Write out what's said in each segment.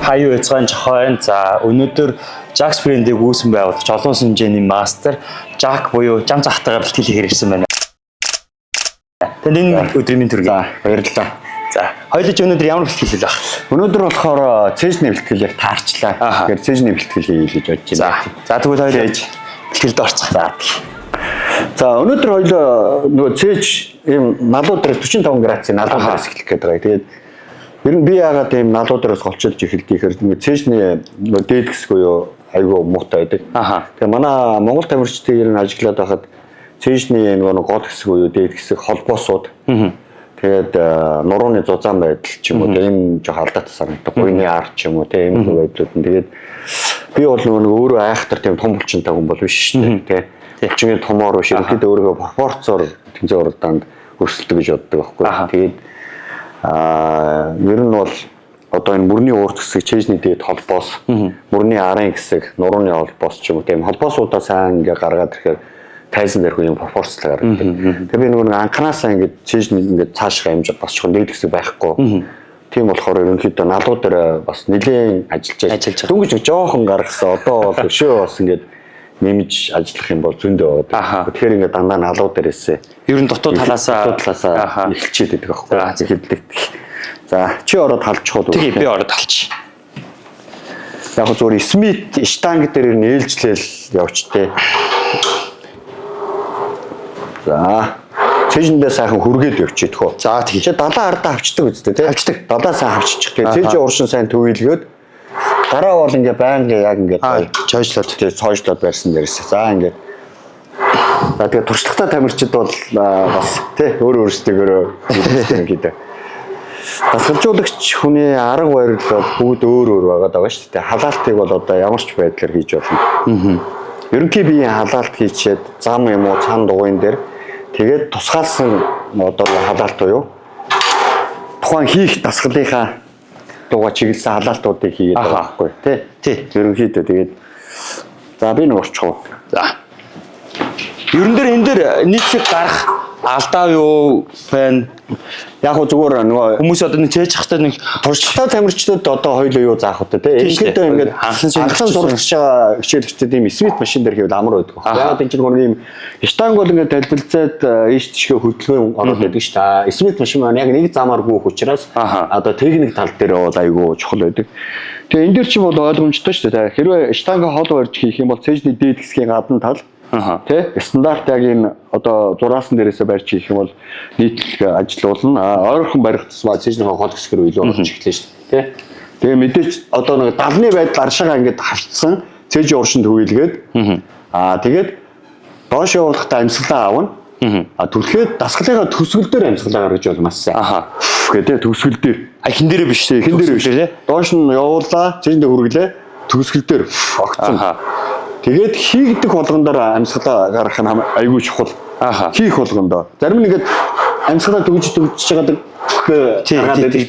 Хаяа Эцгэн Жохойн. За өнөөдөр Jax брэндийг үүсгэн байгуулж олон хэмжээний мастер Jack буюу Жам захтайгаар бэлтгэл хэрэгсэн байна. Тэгээд энэ өдрийн төргий. Баярлалаа. За хоёулаа өнөөдөр ямар бэлтгэл байх? Өнөөдөр болохоор цэжний бэлтгэлээр таарчлаа. Тэгэхээр цэжний бэлтгэл хийж бодож байна. За тэгвэл хоёулаа бэлтгэлд орцгоо. За өнөөдөр хоёулаа нөгөө цэж ийм налуу дээр 45 градусын налуу дээрээс эхлэх гээд байгаа. Тэгээд ер нь би яагаад ийм налуу дээрээс голчилж эхэлдэг гэхээр нөгөө цэжний нөгөө дээд хэсэг буюу айгүй муутай байдаг. Тэгээ манай Монгол тамирчдын ажиглаад байхад цэжний нөгөө гол хэсэг буюу дээд хэсэг холбоосууд. Тэгээд нурууны зузаан байдал ч юм уу тийм жоо алдаатай санагддаг. Буйны ар ч юм уу тийм байдлууд нь тэгээд би бол нөгөө өөрөө айхтар тийм том булчинтай хүн бол биш шүү дээ. Булчингийн томоор биш ерөнхийдөө өөрийгөө пропорцоор тэмцээн уралдаанд өрсөлдөг гэж боддог байхгүй. Тэгээд ер нь бол одоо энэ мөрний урт хэсэг чэжний дээд холбоос, мөрний арын хэсэг, нурууны холбоос ч юм уу тийм холбоосуудаа сайн ингээ гаргаад ирэхээр тайзан дээрх юм пропорцлог гаргадаг. Тэгээ би нөгөө анханасаа ингээд чэжний ингээд цаашгаа хэмжиж босчих дээд хэсэг байхгүй. Тийм болохоор ерөнхийдөө налуу дээр бас нэлээд ажиллаж дөнгөж жоохон гаргасан. Одоо бол өшөө бас ингээд нэмж ажиллах юм бол зөндөө байгаа. Тэгэхээр ингээд дандаа налуу дээрээсээ ер нь дутуу талаасаа эхэлчихэд байдаг байхгүй. Хэдэлдэг. За чи ороод халчиход. Тэгээ би ороод халчих. Яг зөвхөн Смит штанг дээр нь ээлжлээл явчтэй. За цэжиндээ сайхан хүргээд явчих хөө. За тийм чи 70 ардаа авчдаг үстэй тий. Авчдаг. 70 сайн авччих. Тэгээ цэжийн уршин сайн төвөөлгөөд гараа бол ингээ байнга яг ингээ цойжлоод тий цойжлоод барьсан дээрээс. За ингээ. За тэгээ туршлагатай тамирчид бол бас тий өөр өөрсдөө гэдэг. Дасгалжуулагч хүний арга барил бүгд өөр өөр байгаа шүү дээ. Халаалтыг бол одоо ямар ч байдлаар хийж болно. Ерөнхий биеийн халаалт хийчихэд зам юм уу цан дугуйн дээр тэгээд тусгаалсан одоо халаалт буюу тухайн хийх дасгалынхаа дугаа чиглэсэн халаалтуудыг хийгээд байгаа байхгүй тий. Ерөнхийдөө тэгээд за би нэг орчих уу. За. Ерөн дээр энэ дээр нийтлэг гарах алдаа юу байна? Яг гоо зүгээр нөгөө хүмүүс одоо нэг чэж хахтай нэг туршлагатай тамирчдад одоо хоёлоо юу заах вэ те? Ингээд ингээд анхлан сургаж байгаа хичээлчдүүд ийм Смит машин дээр хийвэл амар байдаг. Яг энэ чинь нэг ийм штанг бол ингээд талбилцаад ийш тишгээ хөдөлгөөн ороод байдаг ш та. Смит машин маань яг нэг замаар гүйх учраас одоо техник тал дээр бол айгүй чухал байдаг. Тэгээ энэ дээр чинь бол ойлгомжтой ш та. Хэрвээ штанг хол барьж хийх юм бол цэжний дээд хэсгийн гадна тал тэ стандарт яг энэ одоо зураасан дээрээсээ барьж хийх юм бол нийтлэг ажиллуулна. Ойрхон барих тусмаа цэжний хол хэсгэр илүү болж эхлэв шүү дээ. Тэгээ мэдээж одоо нэг давны байдал аршигаа ингээд хавцсан цэжийн уршинд хөвөлгээд тэгээд доош явуулахдаа амьсгалаа авна. Түлхээд дасгалынхаа төсгөл дээр амьсгалаа гаргаж болмаас. Гэдэг төсгөл дээр. Хин дээрээ биш тий. Хин дээрээ биш тий. Доош нь явуулаа, цэжиндээ хүргэлээ, төсгөл дээр огцсон. Тэгээд хийгдэх болгондоо амьсгалаа гаргах нь айгүй чухал. Хийх болгондоо. Зарим нэгэд амьсгалаа төгж байгаад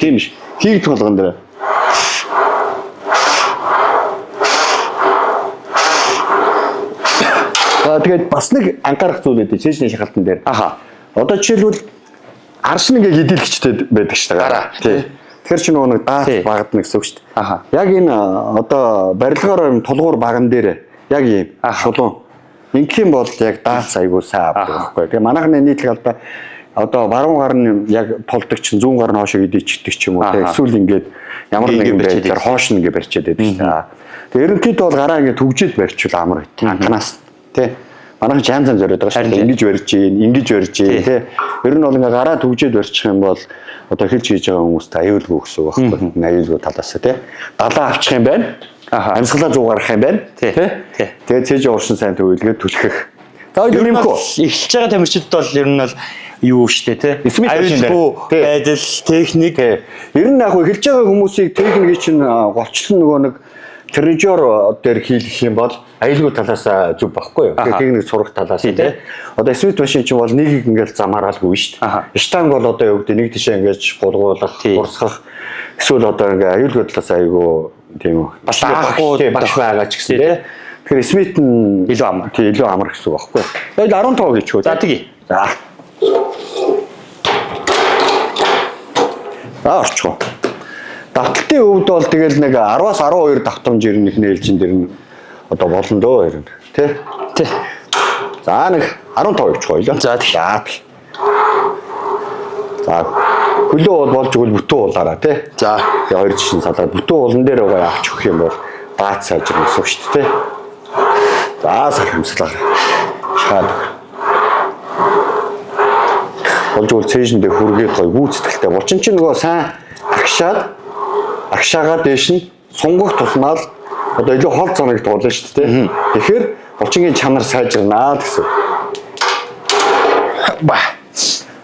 тийм биш. Хийгдэх болгондоо. Тэгээд бас нэг анхаарах зүйл өгдөө цэжний шахалтан дээр. Одоо жишээлбэл арш нэг хэдийлэгчтэй байдаг ш та. Тий. Тэгэхээр чи нөгөө нэг даат багадна гэсэн үг ш. Яг энэ одоо барилгаар тулгуур баган дээр яг ийм шулуун. Ингэх юм бол яг даалц айгуу сайн авдаг байхгүй. Тэгээ манайхны нийтлэг алдаа одоо баруун гар нь яг толдог чинь зүүн гар нь хоошоо идчихдэг ч юм уу. Тэгээ эсвэл ингээд ямар нэгэн байдлаар хоош нэгэ барьчаад байдаг ш та. Тэгээ ерөнхийдөө бол гараа ингээд төгжөөд барьчвал амар байт. Анханаас тий. Манайхан чам зориод байгаа шүү дээ. Ингэж барьж ингэж барьж тий. Ер нь бол ингээ гараа төгжөөд барьчих юм бол одоо хэлж хийж байгаа хүмүүст аюулгүй гэсэн үг байхгүй. Аюулгүй талаас тий. Далаа авчих юм байна. Амьсгалаа зүү гаргах юм байна. Тий. Тэгээд цэжийн уршин сайн төвлөгөө түлхэх. За ер нь эхэлж байгаа тамирчид бол ер нь бол юу штэ тий. Аюулгүй байдал, техник. Ер нь яг эхэлж байгаа хүмүүсийг техникийг чинь голчлон нөгөө нэг тренажер дээр хийх юм бол аюулгүй талаас зүг байхгүй юу. Тэгээ техник сурах талаас тий. Одоо Смит машин чинь бол нэг ингээл замаараалгүй шүү дээ. Штанг бол одоо юу гэдэг нэг тишээ ингэж гулгуулах, урсгах эсвэл одоо ингээ аюулгүй талаас аюулгүй тийм үү. Бас аахгүй багш байгаа ч гэсэн тий. Тэгэхээр Смит нь илүү амар. Тий илүү амар гэсэн үг байхгүй юу. Тэгээд 15 гэж хөө. За тэгье. За орчих. давталтын өвд бол тэгэл нэг 10-аас 12 давтамж ирнэх нээлжин дэр нь одоо болно дөө ер нь тий. Тий. За нэг 15 явчих хоёлоо. За тий. За хөлөө бол болж игэл бүтэн уулаараа тий. За тэгээ хоёр жишээ салаад бүтэн уулан дээр байгаа авч өгөх юм бол баац сайжрах гэсэн үг шүү дээ. За сар хамслаа. Шаад. Болж игэл цээжэндээ хүргээд гой гүйцэтгэлтэй. Булчин чинь нөгөө сайн агшаагаа дээш нь сунгах тусмаар одоо илүү хол цоног дуулна шүү дээ. Тэгэхээр булчингийн чанар сайжирнаа гэсэн.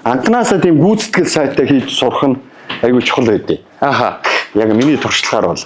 Анхнаасаа тийм гүйцэтгэл сайтай хийж сурах нь айгүй чухал байдیں۔ Аха. Яг миний туршлагаар бол.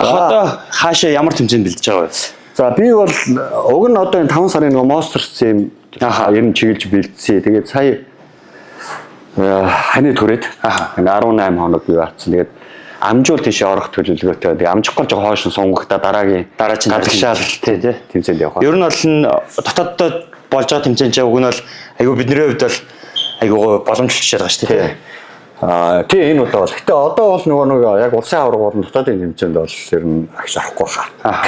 Одоо хаашаа ямар тэмцээнд бэлдэж байгаа вэ? За би бол уг нь одоо энэ 5 сарын нөгөө Monsters юм ер нь чиглэж бэлдсэн. Тэгээд сая ханы түрээд энэ 18 хоног юу атсан. Тэгээд амжуул тийш орох төлөвлөгөөтэй. Тэгээд амжих гэж байгаа хойш сонгогдоо дараагийн гадагшаал тий тэмцээнд явах. Ер нь бол дотооддоо болж байгаа тэмцээн чинь уг нь бол айгүй бидний хувьд бол айгүй боломжлолж байгаа шүү дээ. Тий энэ удаа бол. Гэтэ одоо бол нөгөө яг улсын аварга болон дотоодын тэмцээнд бол ер нь агш авахгүй хаа.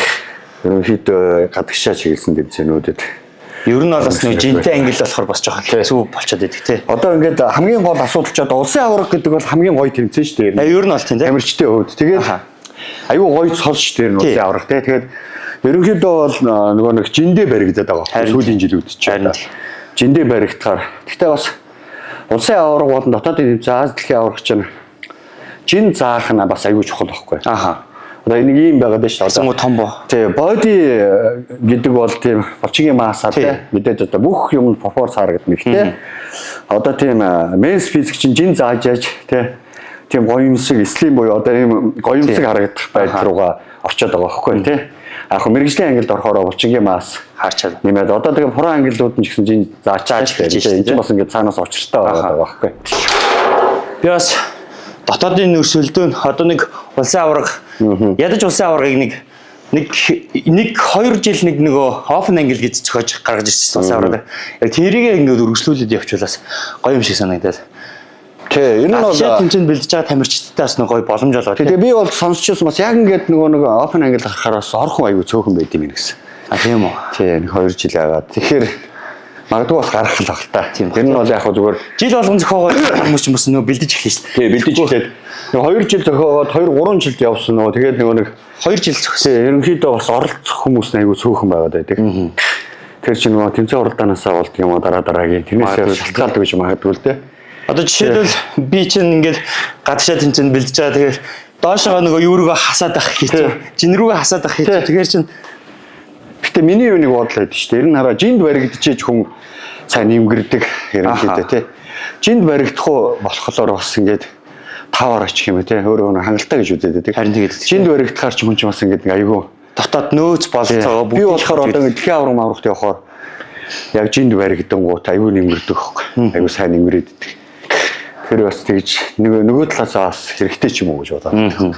Ерөнхийдөө гадагшаа чиглэсэн тэмцээнүүдэд. Ер нь бол бас нэг жинтэй англи болохоор бас жоохон хэцүү болчиход байдаг тий. Одоо ингээд хамгийн гол асуудал ч одоо улсын аварга гэдэг бол хамгийн гоё тэмцээн шүү дээ. Ер нь бол тийм тий. Тамирчдын хувьд. Тэгээд аюу гоё цол шүү дээ улсын аварга тий. Тэгээд ерөнхийдөө бол нөгөө нэг жиндээ баригдаад байгаа. Сүүлийн жилүүд чинь. Жиндээ баригдахаар. Гэтэ бас улсын аварга болон дотоодын тэмцээн Аз дэлхийн аварга чинь жин заах нь бас аюу чухал байхгүй. Одоо энийг ийм байгаад шүү дээ. Одоо том боо. Тий, боди гэдэг бол тийм булчингийн маасаа тий. Мэдээж одоо бүх юм пропорц харагдана гэх тий. Одоо тийм менс физик чинь жин зааж яаж тий. Тийм гоёмсог слим буюу одоо ийм гоёмсог харагдах байдал руугаа орчод байгаа байхгүй тий. Яг мэрэгжлийн ангилд орохоор булчингийн маас харчаад. Нэмээд одоо тэгээ пуран ангиллууд нь гэсэн жин заачааж тий. Энэ чинь бас ингээд цаанаас очиртай байгаа байхгүй. Би бас дотоодын нөрсөлдөөн одоо нэг улсын аварга ядаж улсын аваргыг нэг 2 жил нэг нөгөө open angle гэж зохиож гаргаж ирсэн улсын аварга. Яг тэрийг ингээд өргөжлүүлээд явуулаас гоё юм шиг санагдаад. Тий, энэ нь бол тэмцээнд бэлдэж байгаа тамирчдтай бас нэг гоё боломж олгоо. Тэгээ би бол сонсчихсан бас яг ингээд нөгөө open angle гарахаар бас орхон аягүй цөөхөн байд юм гэсэн. Тийм үү. Тий, 2 жил яагаад. Тэгэхээр магадгүй бас гарах л баг та. Тэр нь бол яг зүгээр жил болгон зохиогоо хүмүүс ч бас нөгөө бэлдэж эхлэв шүү дээ. Тий, бэлдэж эхлээд 2 жил зохиогоод 2-3 жилд явсан нөгөө тэгээд нөгөө нэг 2 жил зохиосон. Ерөнхийдөө бас оролцох хүмүүс нь аягүй цөөхөн байгаад байдаг. Тэр чинь нөгөө тэмцээн уралдаанаасаа болдог юм уу дараагийн тэрнээсээ шалтгаалдаг гэж магадгүй л дээ. Одоо жишээлбэл би чинь ингээд гадагшаа тэмцээнд бэлдэж байгаа тэгээд доошоо нөгөө юу руугаа хасаад ах хийчих. Жин рүүгээ хасаад ах хийчих. Тэгэхээр чинь гэтээ миний юуныг бодлоо гэдэг чинь ер нь хараа жинд баригдчихэж хүн сайн нэмгэрдэг ерөнхийдөө тий. Жинд баригдах уу болохоор бас ингээд 5 очих юм тий. Өөрөө хангалттай гэж үзээд байдаг. Харин тэгээд жинд баригдахаар ч хүн ч бас ингээд айгүй дотоод нөөц болцоо бүгд болохоор одоо дэлхийн авраг маврагт явахаар яг жинд баригдангууд айгүй нэмгэрдэг хөөх. Айгүй сайн нэмгэрээд. Тэр бас тэгж нөгөө талаасаа бас хэрэгтэй ч юм уу гэж бодлоо.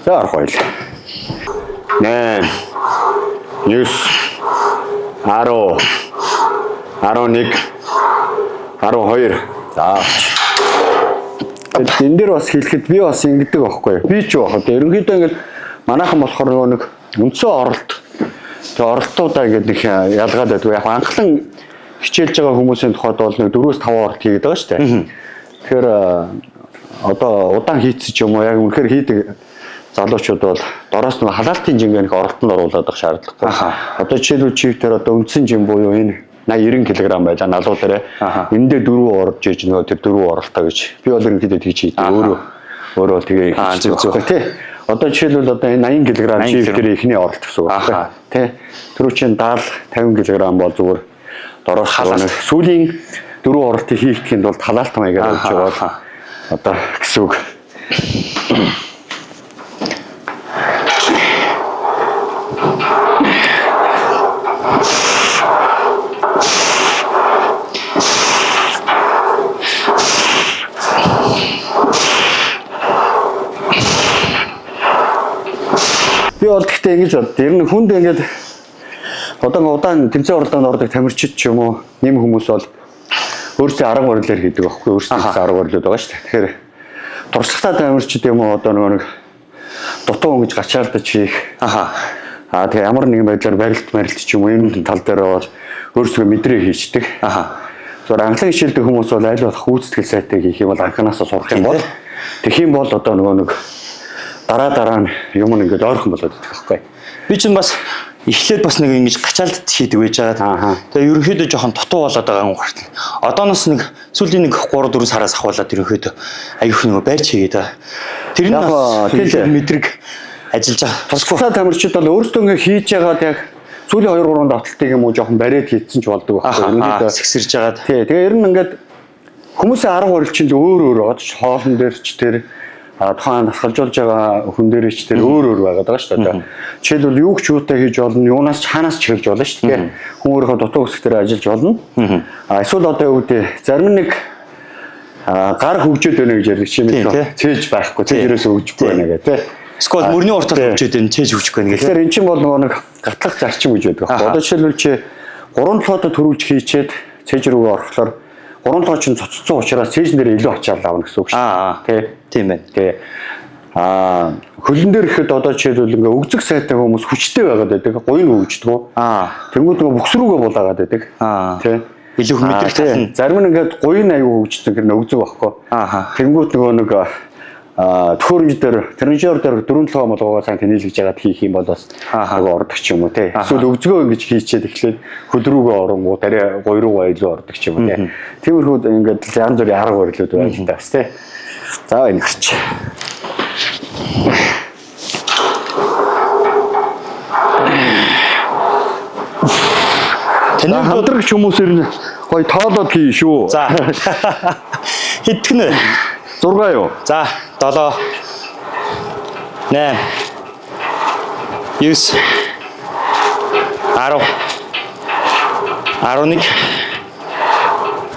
За арах байл. 8 9 10 11 12 за энэ дээр бас хэлэхэд би бас ингэдэг байхгүй. Би ч яг одоо ерөнхийдөө ингээд манайхан болохоор нэг үндсэн оролт. Тэгээ оролтуудаа ингээд нэг ялгаад байдаг. Яг анхлан хичээлж байгаа хүмүүсийн тухайд бол нэг 4-5 оролт хийгээд байгаа шүү дээ. Тэгэхээр одоо удаан хийцэн ч юм уу яг үнэхээр хийдэг залуучууд бол дороос нь халаалтын жингээ нэг оролтонд оруулаад байх шаардлагатай. Одоо жишээлбэл чивтэр одоо үндсэн жим буюу энэ 80-90 кг байлаа налуу дээрээ. Энд дээр 4 орж иж нөгөө тэр 4 оролтоо гэж. Би бол ерөнхийдөө тэгж хийдэг. Өөрөө бол тэгээ зүг тий. Одоо жишээлбэл одоо энэ 80 кг чивтэр ихний оролт гэсэн үг байна. Тий. Тэрүү чинь 70-50 кг бол зүгээр дороос халаалт. Сүүлийн 4 оролтыг хийхэд бол халаалт маягаар болж байгаа бол одоо гэсэн үг. Би бол гэхдээ ингэж бод. Ер нь хүнд ингэж одоо удаан тэмцээн уралдаанд ордог тамирчид ч юм уу нэм хүмүүс бол өөрсдийн арга барилаар хийдэг байхгүй өөрсдийн арга барилуд байгаа шүү дээ. Тэгэхээр туршлагатай тамирчид юм уу одоо нэг дутуу ингэж гачаалдаж хийх. Тэгээ ямар нэгэн байдлаар барилт ч юм уу энэ тал дээр бол өөрсдөө мэдрээ хийждэг. Зөвхөн анхлын хичээлдэг хүмүүс бол аль болох гүйцэтгэл сайтай хийх юм бол анханасаа сурах юм бол тэгэх юм бол одоо нэг дараа нь юм ингээд ойрхон болоод идэх байхгүй. Би чинь бас эхлээд бас нэг ингэж гачаалт хийдэг байж байгаа. Тэгээ ерөнхийдөө жоохон дутуу болоод байгаа юм гарт. Одооноос нэг сүүлийн нэг 3-4 сараас ахвалаад ерөнхийдөө аюух нэг барьж хийгээд байгаа. Тэр нь бас мэдрэг ажиллаж байгаа. Туршлагатай тамирчид бол өөрсдөө ингэ хийж байгаад яг сүүлийн 2-3 давталтыг юм уу жоохон бариад хийцэн ч болдог байхгүй. Сэгсэрж байгаад. Тэгээ ер нь ингээд хүмүүсийн арга барил чинь өөр байгаа. Хоолн дээр ч тэр тухайн насгалжуулж байгаа хүн дээр ч тэр өөр байгаад байгаа шүү дээ. Жишээлбэл юу ч юутай хийж болно, юунаас ч хаанаас ч хэлж болно шүү дээ. Хүн өөрийнхөө дутуу хэсгээр ажиллаж болно. Эсвэл одоо юу гэдэг зарим нэг гар хөгжөөд байна гэж ярьдаг чинь мэт цээж байхгүй, цээжрээс өгөхгүй байна гэх тээ. Эсвэл мөрний уртаар хөгжөөд байна, цээж өгөхгүй байна гэх. Тэгэхээр эн чинь бол нэг гатлах зарчим гэж байдаг байхгүй. Одоо жишээлбэл чи 3 толгойд төрүүлж хийчээд цээж рүүгээ орохлоор 3 толгой чинь цоцсон учраас цээж нэр илүү ачаал авна гэсэн үг шүү дээ. Тийм байна. Тэгээ хөлн дээр ихэд одоо жишээлбэл ингээ өгзөг сайтай хүмүүс хүчтэй байгаад байдаг. Гойн өгждөг. Тэнгүүд нөгөө бүкс рүүгээ булаагаад байдаг. Тий. Илүү мэдрэх тал. Зарим нь ингээд гойн аюу өгждөг гэр өгзөг байхгүй. Тэнгүүд нөгөө нэг төхөөрөмж дээр тренажер дээр 4 толгой молгоогоо сайн тэнэлгэж яагаад хийх юм бол бас агуу ордог ч юм уу тий. Эсвэл өгзгөө ингэж хийчээд эхлээд хөл рүүгээ оронгууд арай гой руугаа илүү ордог ч юм уу тий. Тиймэрхүү ингээд янз бүрийн арга барилуд байна л да бас тий. За энэ гарч. Тэний хамтрагч хүмүүсээр нь гоё тоолоод хий шүү. За. Хэдгэнэ? 6 юу? За, 7 8 9 10 11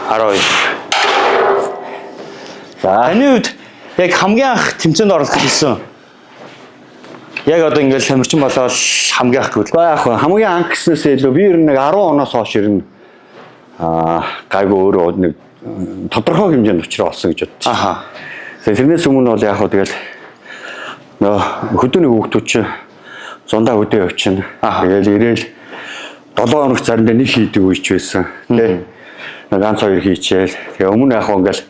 12. За, таны үед яг хамгийн анх тэмцээнд орох гэсэн. Яг одоо ингээл тамирчин болоод хамгийн анх гэвэл яг хамгийн анх гэснээс илүү би ер нь нэг 10 оноос хойш ер нь гайгүй өөрөө нэг тодорхой хэмжээнд учраа олсон гэж бодчих. Тэрнээс өмнө бол яг тэгэл хөдөөний хүүхдүүд чинь зундаа өдөө явчихна. Тэгэл ирээл 7 хоног заримдаа нэг хийдэг үеч байсан. Тэ. Ганц хоёр хийчихэл. Тэгээ өмнө яг ингээл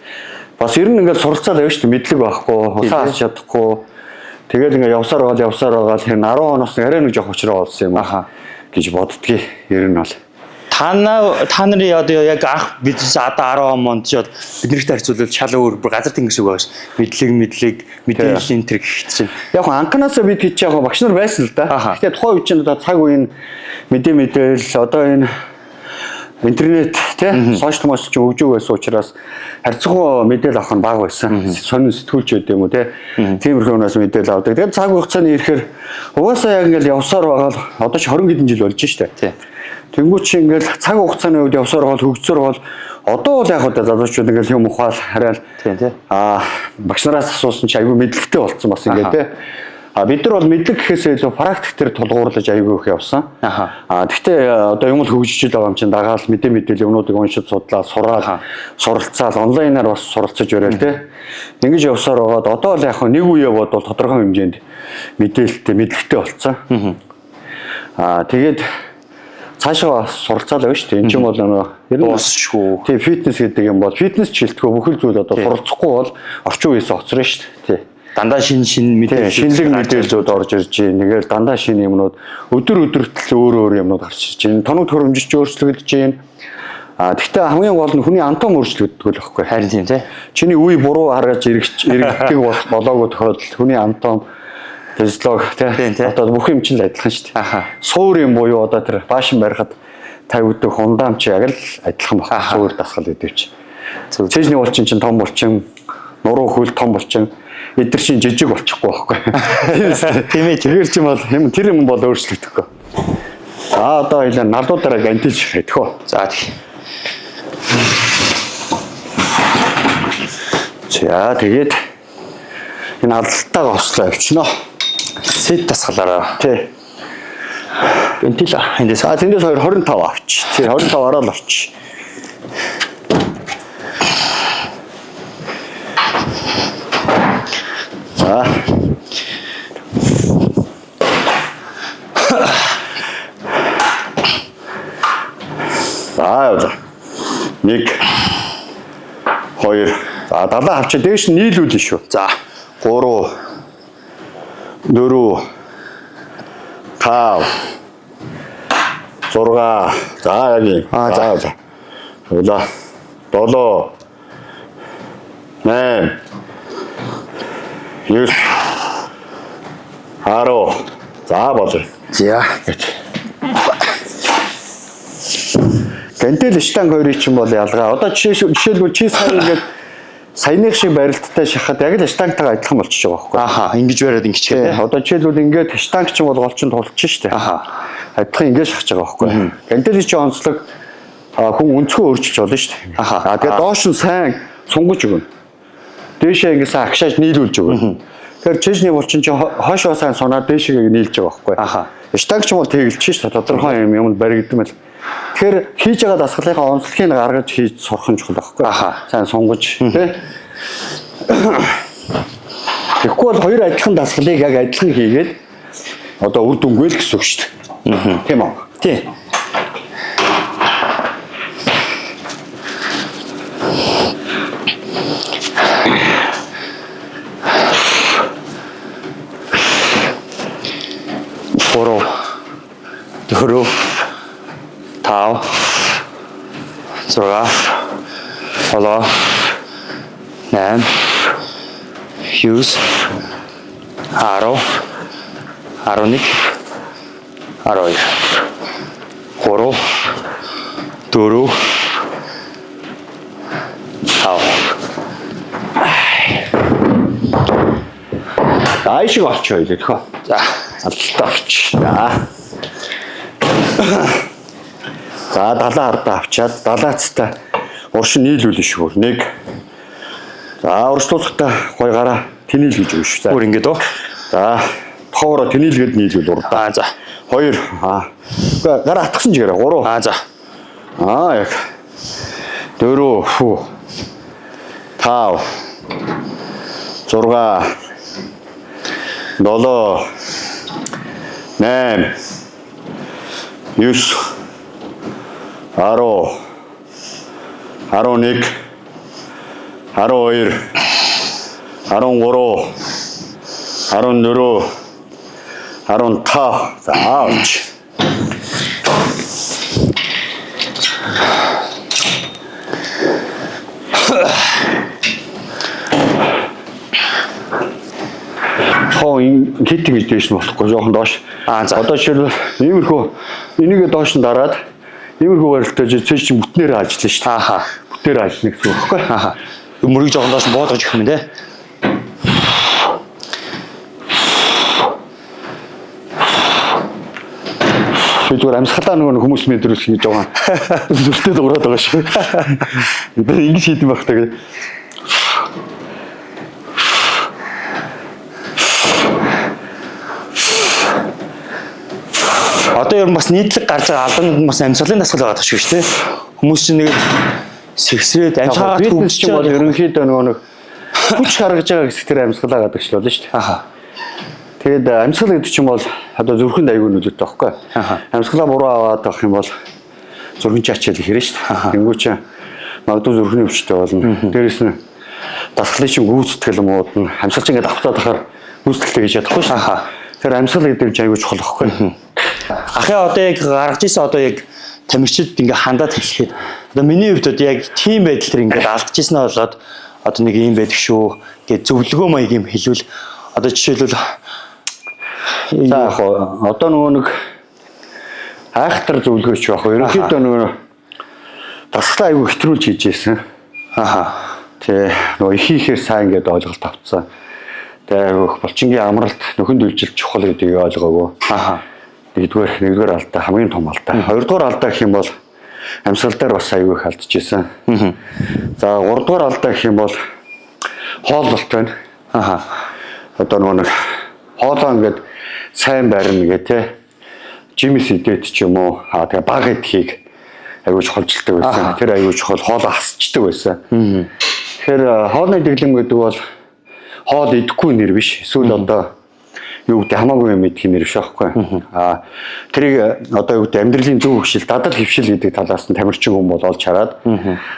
бас ер нь ингээл суралцаад явж шүү дээ. Мэдлэг байхгүй, хусаа алж чадахгүй. Тэгэл ингээ явсаар байгаа л 10 хоноос арай нэг жоох учраа олсон юм гэж боддгийг ер нь бол. Та нарын одоо яг анх бидээс одоо 10 онд ч биднэртэй харьцуулбал шал өөр газар тэнгис үг байгаас мэдлэг мэдээлэл энэ төр гихт чинь. Яг анханасаа бид хийж байгаа багш нар байсан л да. Тэгэхээр тухайн үе чинь одоо цаг үеийн мэдээлэл одоо энэ интернет тий сошиал медиа ч өгжөг байсан учраас харьцангуй мэдээлэл авах нь бага байсан. Сонин сэтгүүлч байд юм уу тий. Тиймэрхүүнээс мэдээлэл авдаг. Тэгээд цаг хугацааны ирэхээр угаасаа яг ингээл явсаар байгаа л одоо ч 20 хэдэн жил болж штэ. Тий. Тэнгүүт чи ингээл цаг хугацааны үед явсаар бол хөгжсөр бол одоо бол яг одоо залуучууд ингээл юм ухаал хараал багш нараас асуусан чи аюу мэдлэгтэй болцсон бас ингээд тий. Бид нар бол мэдлэг гэхээс илүү практик дээр тулгуурлаж аюу их явсан. Гэхдээ одоо юм л хөгжиж байгаа юм чинь дагаал мэдээлэл юмнуудыг уншиж судлаад сураад суралцаад онлайнаар бас суралцаж барайл тий. Ингэж явсаар байгаад одоо л яг нэг үе яваад бол тодорхой хэмжээнд мэдлэгтэй болцсон. Тэгээд цаашаа суралцаад байна шүү дээ. Энд чинь бол ер нь дуусчихгүй. Тийм фитнес гэдэг юм бол фитнес жилтгөө бүхэл зүйл одоо суралцахгүй бол орчин үеэс хоцроо шүү дээ. Тий. Дандаа шинэ мэдээлэл шинэлэг мэдээлэлүүд орж ирж байна. Нэгэр дандаа шинэ юмнууд өдөр өөр юмнууд гарч ирж байна. Тоног төхөөрөмжч өөрчлөгдөж байна. Гэхдээ хамгийн гол нь хүний антом өөрчлөгддөг л байхгүй. Харин тийм тий. Чиний үе буруу харгаж иргэдэг болоогүй тохиолдолд хүний антом физиолог тий. Одоо бүх юм чинь л адилхан шүү дээ. Суур юм буюу одоо тэр баашин барихад 50 өдөө хундаам чи яг л адилхан баг. Суур дасгал гэдэг чи. Цэжний булчин чинь том булчин, нуруу хөл том булчин, эдгэр чинь жижиг болчихгүй байхгүй. Тийм ээ. Тэр чинь бол тэр юм бол өөрчлөгдөхгүй. Одоо хоёлаа налуудаараа гантилж хэдэх үү. За тий. За тэгээд энэ алдалтайгаа ослоо явчихно. Сэт тасгалаараа. Тий. Вентил эндээс Тэндээс 25 авч. Тий 25 ороод авч. За. За. 1 2 за 70 авчи дээш нь нийлүүлнэ шүү. За 3 4 5 6 за яг за. Хөөе. 7 8 9 10 за болоо. за Гантел штанг хоёрыг ч юм бол ялгаа. Одоо жишээлбэл чи сайн ингээд саяных шиг барилттай шахаад яг л штангтайгаа адилхан болчихж байгаа байхгүй. Аха ингэж бариад ингэж тий. Одоо жишээлбэл ингээд штанг ч юм бол голчин тулч штэ. Аха Адилхан ингээд шахаж байгаа байхгүй. Гантел чи онцлог хүн өнцгөө өөрчилж болно штэ. Аха. Тэгээд доош нь сайн сунгаж өгнө. Дээшээ ингээд сайн агшааж нийлүүлж өгнө. Тэгэхээр чэжний булчин чи хойшоо сайн сунаад дээшээ нийлж байгаа байхгүй. Аха. Штанг ч юм бол тэгэлж штэ. Тодорхой юм баригдсан байл. Тэгэхээр хийж байгаа дасгалынхаа онцлогийг гаргаж хийж сурах нь чухал байхгүй. Аха. Сайн сунгаж тий. Тэгэхгүй бол хоёр адилхан дасгалыг яг адилхан хийгээд одоо үр дүнгүй л гэсэн үг шүү дээ. Тийм үү? тий Форо дөрөв тав зурга холоо 8 9 10 11 12 3 4 5 Айшиг олчоо хэлээ төхөө. за Алдалтаа авч. За 70 ардаа авчаад 70-цтай уршин нийлүүлнэ шүү. 1 за уршлуулгатай гой гараа тэнийл гэж өгнө шүү. бүр ингэж оо За тоороо тэнийлгээд нийлүүл урдаа. за 2 Үгүй гараа атгсан ч гэрэ 3 за яг 4 фу 5 6 7 8 9 10 11 12 13 14 15 за авч. Хит гэж дэш нь болохгүй жоохон доош. за Одоо жишээлбэл иймэрхүү энийгээ доош нь дараад иймэрхүү барилтаа чи чинь бүтнээр ажиллана шүү дээ. Аха. Бүтнээр ажиллана гэсэн үг байхгүй. аха мөрийг жоохон доош буулгаж өгөх юм те Зүгээр амьсгалаа нөгөө хүмүүс мэдрүүлэх гэж байгаа. Зүрхтэй дуурайд байгаа шүү. Би ингэж хийдэм байх таа. одоо ер нь бас нийтлэг гарч байгаа албанд бас амьсгалын дасгал байгаа шүү дээ хүмүүс чинь нэг сэгсрээд амьсгалаа бизнес чинь бол ерөнхийдөө нөгөө нэг хүч гаргаж байгаа хэсгээр амьсгалаа гадаг шүү дээ шүү дээ. аха Тэгээд амьсгал гэдэг чинь бол одоо зүрхэнд аягүй нөлөөтэй байхгүй. Амьсгалаа буруу аваад авах юм бол зүрхэн чачаал ихэрэн шүү дээ. Тэнгүү чи магадгүй зүрхний өвчтэй болно. Дээрээс нь дасгалын чинь гүйцэтгэл мууд нь амьсгалч ингээд автаад ахаар гүйцэтгэлтэй гэж ядахгүй шүү дээ. Тэгэхээр амьсгал гэдэг чинь аягүй чухал байхгүй. ахаа одоо яг гаргаж ийсэн одоо яг тамирчид ингээ хандаад хэлэхэд одоо миний хувьд одоо яг тийм байдал төр ингээ алдаж ийсэн болоод одоо нэг юм байдаг шүү гэж зөвлөгөө маяг юм хэлвэл одоо жишээлбэл За яг одоо нөгөө нэг айхтар зөвлөгөөч байх. Ерөнхийдөө нөгөө дасгалаа аягүй хэтрүүлж хийж ийсэн. аха Тэ нөгөө ихийхээр сайн гэдэг ойлголт авцсан. Тэгээ булчингийн амралт нөхөн дүүлжилт чухал гэдгийг ойлгоогүй. аха Нэгдүгээр алдаа хамгийн том алдаа. Хоёрдугаар алдаа гэх юм бол амьсгал дээр бас аягүй их алдчихсан. За гуравдугаар алдаа гэх юм бол хооллолт байна. аха Одоо нөгөө нэг хоолоо ингээд сайн барина гэх те. Жимс идэт ч юм уу. Тэгээ баг идэхийг аягүй чухалчилдаг байсан. Тэр аягүй чухал хоолоо хасчдаг байсан. Тэгэхээр хоолны дэглэм гэдэг бол хоол идэхгүй нэр биш. Эсвэл одоо юу гэдэг хамаагүй юм идэх нэр биш аахгүй. Тэрийг одоо юу гэдэг амьдралын зөв хөвшил, дадал хөвшил гэдэг талаас нь тамирчин хүн бол олж хараад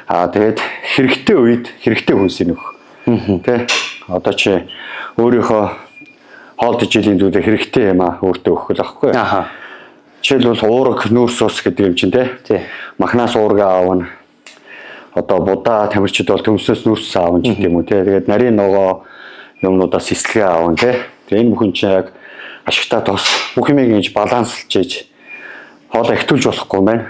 тэгээд хэрэгтэй үед хэрэгтэй хүнсийг нөх. Тэ одоо чи өөрийнхөө хоол дэжлийн зүйлээ хэрэгтэй юм өөртөө өгөх л аахгүй. Жишээлбэл уураг нүүрс ус гэдэг юм чинь тий. Махнаас уурга аавна. Одоо будаа тамирчид бол төмсөөс нүүрс аавна ч гэдэг юм уу тий. Тэгээд нарийн ногоо юмнуудаас эслэгээ аавна тий. Тэгээд энэ бүхэн чинь яг ашигтай тос бүх юмыг ингэж баланслж ийж хоолоо ихтүүлж болохгүй юм байна.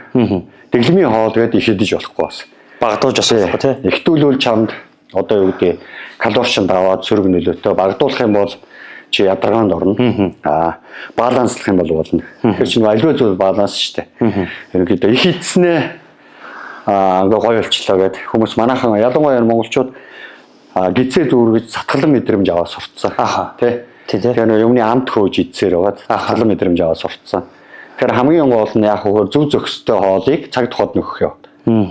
Дэглэмийн хоол гэдэг их идэж болохгүй бас. Багдуулж болохгүй тий. Ихтүүлвэл чамд одоо юу гэдэг калоришнд аваад сөрөг нөлөөтэй багдуулах юм бол чи ядаргаанд орно. Баланслах юм бол болно. Тэгэхээр чинь аливаа зүйл баланс шүү дээ. Ерөнхийдөө их идснээ ингээ гоё болчлоо гэдэг хүмүүс манайхан ялангуяа монголчууд гизээ дүүргэж сатгалан мэдрэмж аваад сурцсан. Тий. Тэгэхээр юмны амт хөөж идсээр байгаад сатгалан мэдрэмж аваад сурцсан. Тэгэхээр хамгийн гол нь яг хөө зөв зохистой хоолыг цаг тухайд нөхөх юм.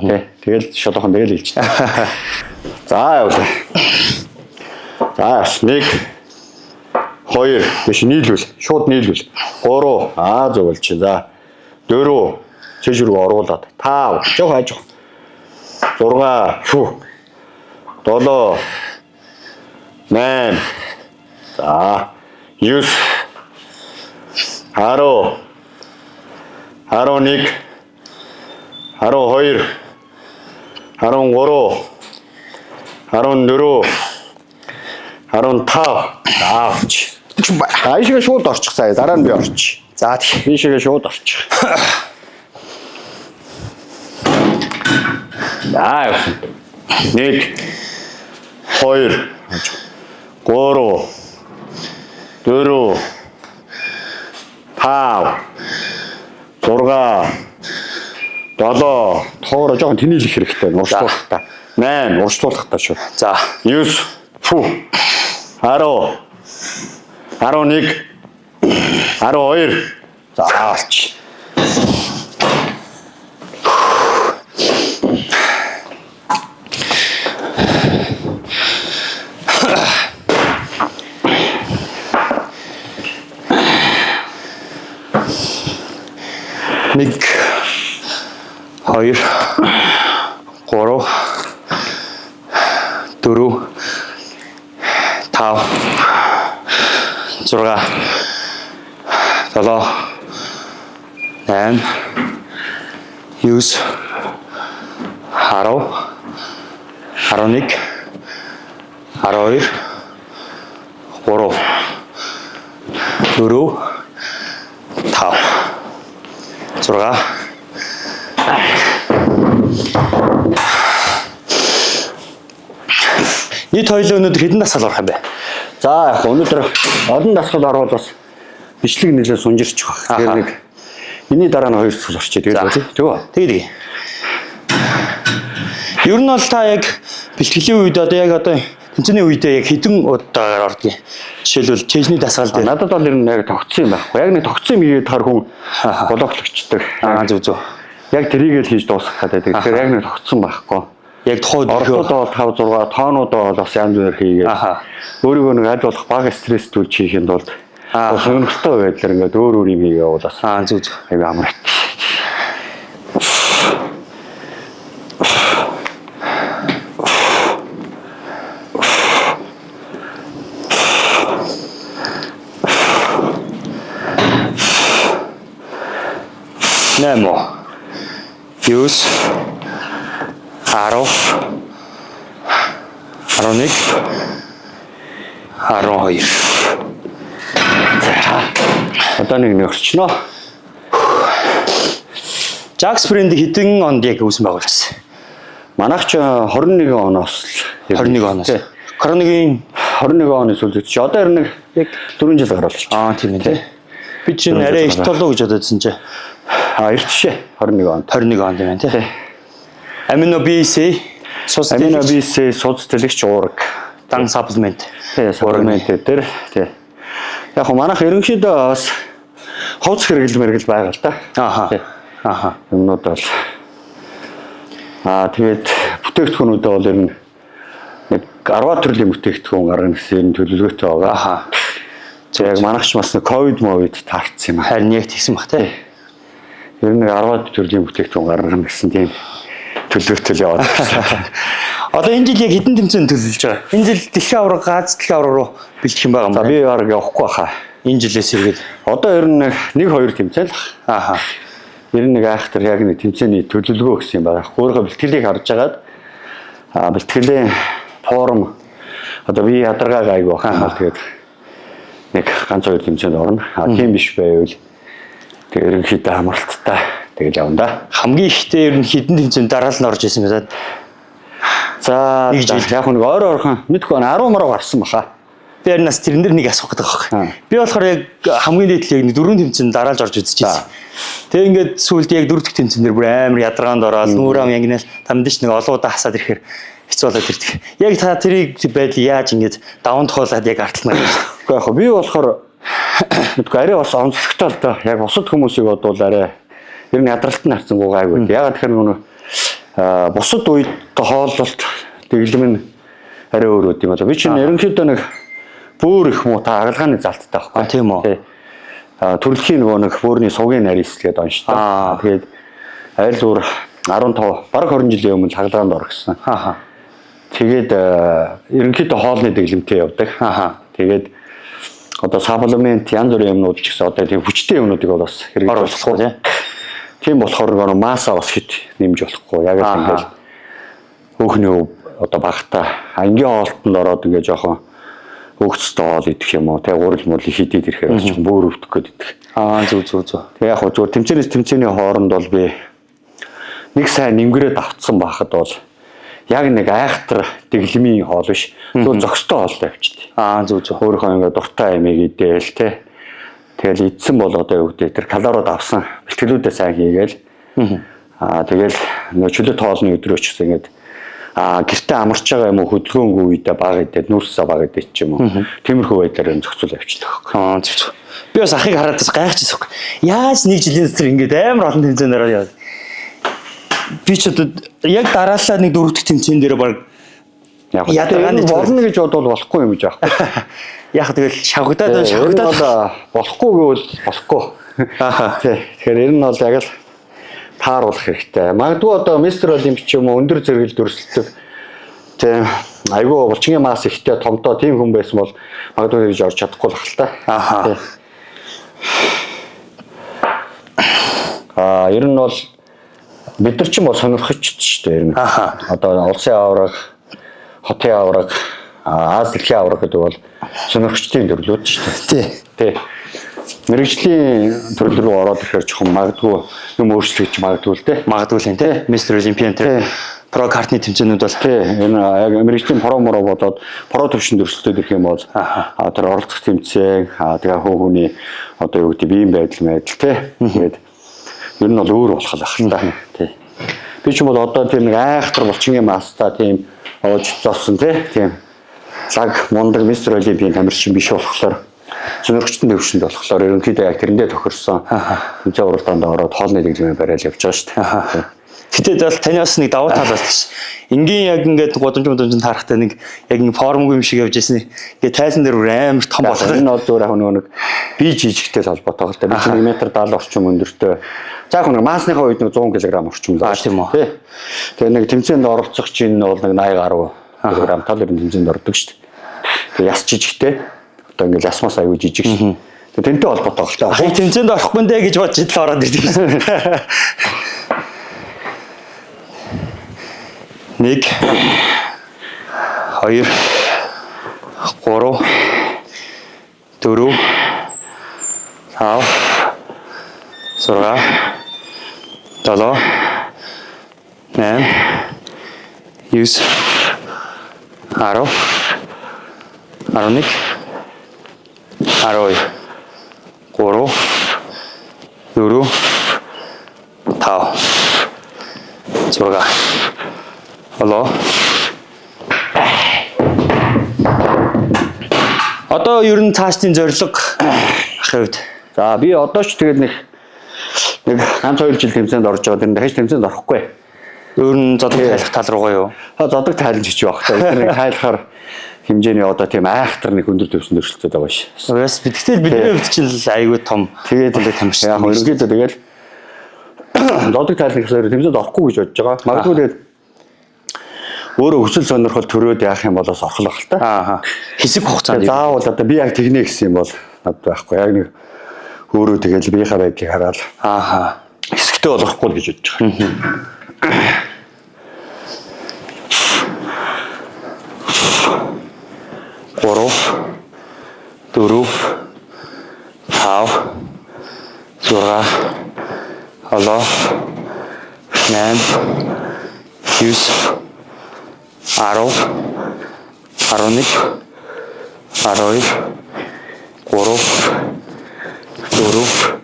Тий. Тэгэл шолоохон тэгэл хэлж байна. За явуулаа. За 1 2 биш нийлүүл шууд нийлүүл 3 зөвлөж чи за 4 цэш рүү оруулаад 5 жоох хажих 6 фу 7 8 за 9 10 11 12 13 14 15 авч. Аашигээ шууд орчих сая. Дараа нь би орчих. За тийм. Бишигээ шууд орчих. За. 1 2 3 4 5 6 7 тоороо жоохон тэнэлэх хэрэгтэй. Уршлуулах та. 8 уршлуулах та шүү. За 9 фу 10 11 12 за алч нэг 2 3 4 5 6 7 8 9 10 11 12 3 4 5 6 нийт хоёулаа өнөөдөр хэдэн дасгал орох юм бэ? За яг өнөөдөр олон дасгал ороод бас бичлэг нэлээд сунжирч байгаа. Тэгэхээр нэг энэний дараа нь 2 дасгал орчих. Тэгээд ер нь бол та яг бэлтгэлийн үед одоо тэмцээний үедээ яг хэдэн удаагаар ордгийг. Жишээлбэл чэйжний дасгал дээр надад бол ер нь яг тогтсон юм байхгүй. Яг нэг тогтсон юм игээд хар хүн блоклогчдаг. Зөв. Яг тэрийг л хийж дуусгах гэдэг. Тэгэхээр яг нэг тогтсон байхгүй. Яг тухайд ордод бол 5 6 тоонуудаа бол бас янз бүр хийгээд өөрийгөө нэг аль болох бага стресстүүлж хийхэд бол сонирхолтой байдлаар ингээд өөр юм хийгээ явуулаас зөв аяга амралт. Немо 9 10 11 12 одоо нэг орчихно. Жакс брэнд хэдэн онд яг үүсэн байгуулсан? Манайх ч 21 оноос 21 оноос. Коронавигийн 21 оны сүүлд чи одоо ер нь яг 4 жил гараад байна. Тийм ээ. Би чинь арай их толоо гэж бододсон чи. Эрт шээ 21 онд юм байна тий. Amino BC судас дэлгч уураг дан саплмент тий саплмент дээр тий. Яг манайх ерөнхийдөө бас хувцс хэрэглэмэргэл байгаа л да. Ааха. Юмнууд бол тэгээд бүтээгдэхүүнүүдээ бол ер нь нэг 10 төрлийн бүтээгдэхүүн гаргана гэсэн төлөвлөгөөтэй байгаа. За яг манайх ч бас нэг ковид таарсан юм. Харин яг тэгсэн баг тий. Ер нь 10 төрлийн бүтээгдэхүүн гаргана гэсэн тийм төлөвлөгөөтэй яваад байна. Одоо энэ жил яг хэдэн тэмцээнд төлөвлөж байгаа? Энэ жил дэлхийн аварга, Аз дэлхийн аварга руу бэлдэх юм байгаа юм За байна. би баг явахгүй хаа. Энэ жилээс эргээд Одоо ер нь 1-2 тэмцээн л. ааха. Ер нь нэг айхтар яг нэг тэмцээний төлөвлөгөө гэсэн юм байна. Өөрөө бэлтгэлийг харж агаад бэлтгэлийн форум одоо би ядаргааг айгуу хаамал тэгээд нэг ганц 2 тэмцээнд орно. Тийм биш байвал тэгээд ерөнхийдөө хамралттай тэгэл явна да. Хамгийн ихтэй ер нь хэдэн тэмцээнд дараалал нь орж исэн бэ? За Нэг жил. яг нэг ойрхон мэдгүй 10 мөрөг гарсан баха. Би харин нас тэрэн дээр нэг асуух гэдэг байхгүй. Би болохоор яг хамгийн дээдлийг 4 тэмцээнд дараалж орж үзчихсэн. Тэгээ ингээд сүүлд яг 4 дахь тэмцээн дээр бүр амар ядаргаанд ороод нүүрам яг нэг тамдич нэг олоодаа хасаад ирэхээр хэцүү болоод ирдэг. Яг та тэрийг байдал яаж ингээд даван тохиолоод яг арталмаар байна. Гэхдээ яг би болохоор мэдгүй арай бас онцлогтой л доо. Яг бусад хүмүүсийг бодвол арай ер нь ядралт нь харцсангүй гайгүй. Ягаад тэгэхээр нөгөө бусад үед хооллолт дэглэм нь арай өөр үт юм аа. Би чинь ерөнхийдөө нэг бүр их муу та агалгааны залттай байхгүй. Тийм үү. Төрөлхийн нөгөө нэг бөөрийн сувгийн нарийнс тэгээд онцтой. Тэгээд айл бүр 15 бараг 20 жилийн өмнө хагалгаанд орсон. Тэгээд ерөнхийдөө хоолны дэглэмтэй явдаг. Тэгээд одоо саплемент янз бүрийн юмнууд ч гэсэн одоо тийм хүчтэй юмнуудыг бол бас хэрэгжүүлэхгүй тийм. Тийм болохоор нөгөө масса бас хит нэмж болохгүй. Яг л ингээд хөөхний одоо багтаа ангийн хоолтонд ороод ингээд жоохон өгцөд хоол идэх юм уу тэгээ гурил мөрөл хидээд ирэхээр бас жоохон бөөр өвдөх гээд идэх. Зүг. Тэгээ яг зүгээр тэмцээнээс тэмцээний хооронд бол би нэг сайн нэмгэрээд авцсан байхад бол яг нэг айхтар дэглэмийн хоол биш. Зөв зөкстэй хоолтой авчихдээ. Зүг. Өөрийнхөө ингээд дуртай амийг идээл те. Тэгэл идсэн бол одоо юу гэдэг тэр калориуд авсан бэлтгэлүүдээ сайн хийгээл. Тэгэл нөө чөлөөт хоолны өдрөө ч гэсэн ингээд гэртээ амарч байгаа юм уу хөдөлгөөнгүй үедээ баг идээд нүүрсээ баг идээд ч юм уу. Тиймэрхүү байдлаар зохицуул авчдаг. Зүг. Би бас ахыг хараад бас гайхчихсан. Яаж нэг жилийн дотор ингээд амар олон тэмцээнээр яваад. Би ч одоо яг дараалал нэг 4 дахь тэмцээн дээр баг ядаргааны болно гэж бодвол болохгүй юм гэж аахгүй. Яг тэгэл шавхагдаад болохгүй гэвэл болохгүй. Тэгэхээр ер нь бол яг л тааруулах хэрэгтэй. Магадгүй одоо мистер олимпич юм уу өндөр зэрэгэл дүрслэлтэй. Тийм айгүй булчингийн масс ихтэй томтоо тийм хүн байсан бол магадгүй гэж орж чадахгүй л хэл та. Ер нь бол бид нар ч юм уу сонирхож шүү дээ ер нь. Одоо улсын аварга, хотын аварга, Аз дэлхийн аварга гэдэг бол сонирхчдын төрлүүд шүү дээ. Тий. Мэргэжлийн төрөл рүү ороод ирэхээр жоохон магадгүй юм өөрчлөгдөж магадгүй л дээ. Магадгүй л тий. Мистер Олимпиан тэр про картны тэмцээнүүд бол тий. Энэ яг мэргэжлийн про болоод про төвшин төрөлтөд ирэх юм бол тэр оролцох тэмцээн тэгээ хүүхний одоо юу гэдэг биеийн байдал тий. Тэгээд ер нь бол өөр болох л байна тий. Би ч юм бол одоо тэр нэг айхтар булчингийн маста тийм оож зовсон тийм лаг мундаг мистер Олимпийн тамирчин биш болохоор сонирхчдын төвшөнд болохоор ерөнхийдөө яг тэрэндээ тохирсон тэмцээн уралдаанд ороод хоолны дэглэмээр бариад явж байгаа шүү дээ. Гэтэл бол таны бас нэг давуу тал бас энгийн яг ингээд гудамж харахтай нэг яг нэг формгүй юм шиг явж ирсэн. Ингээд тайзан дээр амар том болох. Энэ бол зүгээр яг нэг бие жижигтэй холбоотой л да. Би 1m70 орчим өндөртэй. За яг нэг маасныхаа үед 100 кг орчим л тийм үү. Тэгээ нэг тэмцээнд оролцох чинь бол нэг 80 гаруй кг тал ерэн тэмцээнд ордог шүү дээ. Тэгээ яс жижигтэй. Одоо ингээд ясмаас аюу жижиг шүү. Тэгээ тэнтэй холбоотой л та. Тэмцээнд орохгүй нэ гэж бодож идэл ороод ирдэг. 1 2 3 4 5 6 7 8 9 10 11 12 3 4 5 6 Hello. Одоо Одоо ер нь цаашдын зорилго ах хувьд. За би одоо ч тэгээд нэг ганц 2 жил тэмцээнд орж байгаа. Тэр дахиж тэмцээнд орохгүй. Ер нь зодог тайлах тал руугаа юу? Зодог тайлж хич байх та. Тэр нэг тайлахаар хэмжээний одоо тийм айхтар нэг өндөр төвшөнд өршөлтөд байгаа ш. Бас бидгтэл бидний хувьд чинь айгүй том. Тэгээд тамирчин. Яг ерөнхийдөө тэгэл зодог тайлах гэхээр тэмцээнд орохгүй гэж бодож байгаа. Магадгүй тэгээд өөрөө хүсэл сонирхол төрөөд яах юм болоос орхол байх л та. Аа. Хэсэг хугацаанд. Заавал одоо би яг тэгнэ гэсэн юм бол надад байхгүй. Яг нэг өөрөө тэгэл биеийнхээ байдлыг хараад хэсэгтэй болохгүй л гэж бодож байгаа. Гурав, дөрөв, тав, зурга, холоо, 8, 9, 10, 11, 12, 3, 4,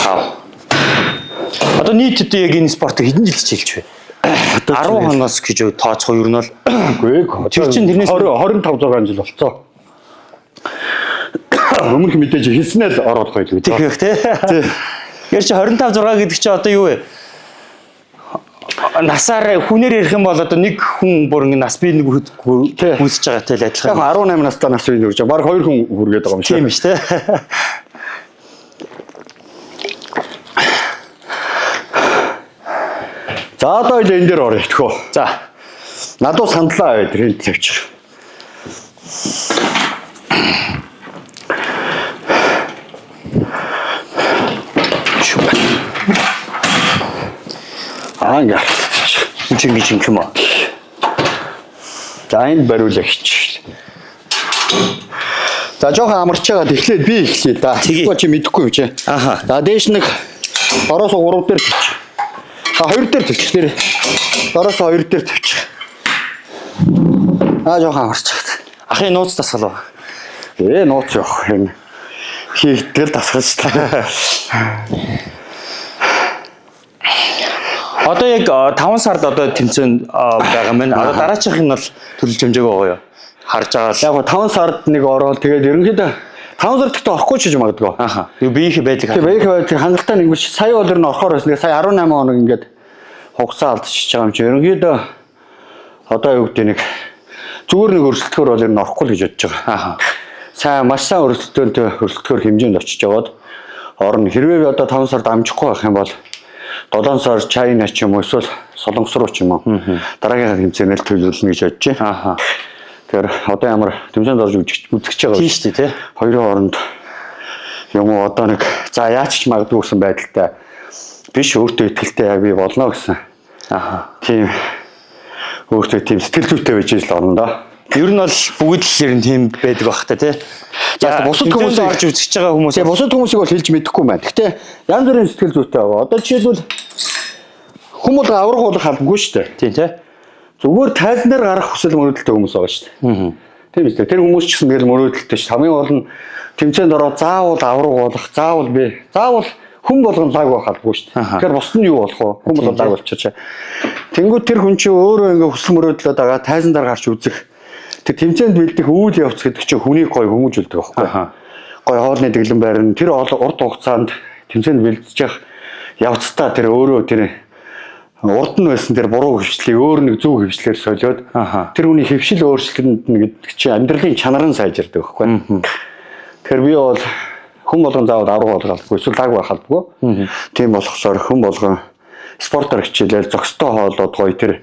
5. Одоо нийтэд яг энэ спортыг хэдэн жил хичээлж байна? 10 хоноос гэж тооцох юу ер нь бол Үгүй тэр чинь тэрнээс 25 6 жил болцоо. Өмнөх мэдээж хэлснээр ороод байлгүй тийм их тий. Яг чи 25 6 гэдэг чи одоо юу вэ? Насаар хүнээр ярих юм бол одоо нэг хүн бүр ингэ нас би нэг хүсэж байгаатай л адилхан. Яг 18 настай нас үеийн үрж баг 2 хүн хүргээд байгаа юм шиг. Тийм шүү дээ. За одоо л энэ дээр орё тэхөө. За. Надад сандлаа бай тэр энэ тавьчих. Ингээ. Чингий юм аа. За энд бариулагч. За жоохон амарч байгаа. Тэгэхээр би эхлэе да. Тэгвэл чи мэдэхгүй юм чи. Аха. За дээш нэг дороос 3 дээр тавьчих. 2 дээр тавьчих. Тэр дороос 2 дээр тавьчих. Жоохон амарч байгаа. Ахын нууц тасгал ба. Нууц явах юм. Хийгдэл тасгаж та. Одоо яг 5 сард одоо тэмцээнд байгаа юм байна. Одоо дараачих нь бол төлөв хэмжээг байгаа юу? Харж байгаа л. Яг 5 сард нэг ороод тэгээд ерөнхийдөө 5 сард гэхдээ орохгүй ч гэж магадгүй. Аха. Юу биеийнхээ байдлыг харах. Биеийнхээ байдлыг хангалттай нэг биш. Сая бол ер нь орохоор байсан. Сая 18 хоног ингээд хугацаа алдчихж байгаа юм чи. Ерөнхийдөө одоо юу гэдэг нэг зүгээр нэг өрсөлдөхөр бол ер нь орохгүй л гэж бодож байгаа. Аха. Сайн маш сайн өрсөлдөхөр хэмжээнд очиж яваад орно. Хэрвээ би одоо 5 сард амжихгүй байх юм бол 7 сар Чайна ч юм уу эсвэл Солонгос руу ч юм уу дараагийн тэмцээнээр төлөвлөнө гэж бодож байна. Тэгэхээр одоо ямар тэмцээнд орж үзэж байгаа тийм шүү дээ тий. Хоёрын хооронд юм уу одоо нэг за яач ч магадгүй гэсэн байдалтай биш өөртөө ихтэй би болно гэсэн. Аха. Тийм өөртөө тийм сэтгэл зүйтэй байж л орно да. Ер нь бол бүгд л ер нь тийм байдаг бах та тий. За бусад хүмүүс орж үзэж байгаа хүмүүс бусад хүмүүсийг бол хэлж мэдэхгүй байна. Гэхдээ янз бүрийн сэтгэл зүйтэй байгаа. Одоо жишээлбэл хүмүүс аврах болох албагүй шүү дээ. Тийм тий. Зүгээр тайлан дээр гарах хүсэл мөрөөдөлтэй хүмүүс байгаа шүү дээ. Тийм үстэй. Тэр хүмүүс ч гэсэн тэгэл мөрөөдөлтэй шүү. Хамгийн гол нь тэмцээнд ороод заавал аврах болох, заавал хүн болгон лаг байх албагүй шүү дээ. Тэгэхээр бус нь юу болох вэ? Хүн болгон лаг болчихоо. Тэнгүүд тэр хүн чинь өөрөө ингээ хүсэл мөрөөдлөд байгаа тайлан дээр гарч үзэх. Тэр тэмцээнд бэлдэх үйл явц гэдэг чинь хүнийг гоё хүмүүжүүлдэг байхгүй. Гоё хоолны дэглэн байрна. Тэр урт хугацаанд тэмцээнд бэлдэж явах явцдаа тэр өөрөө тэр урд нь байсан тэр буруу хөвчлийг өөр нэг зөв хөвчлөөр солиод тэр хүний хөвшил өөрчлөлтөнд гэдэг чинь амьдралын чанар нь сайжирдаг байхгүй. Тэгэхээр би бол хүн болгон заавал аврах болгохгүй эсвэл лаг байх албагүй. Тийм болохоор хүн болгон спортоор хичээлэл зөкстэй хоолоод гоё тэр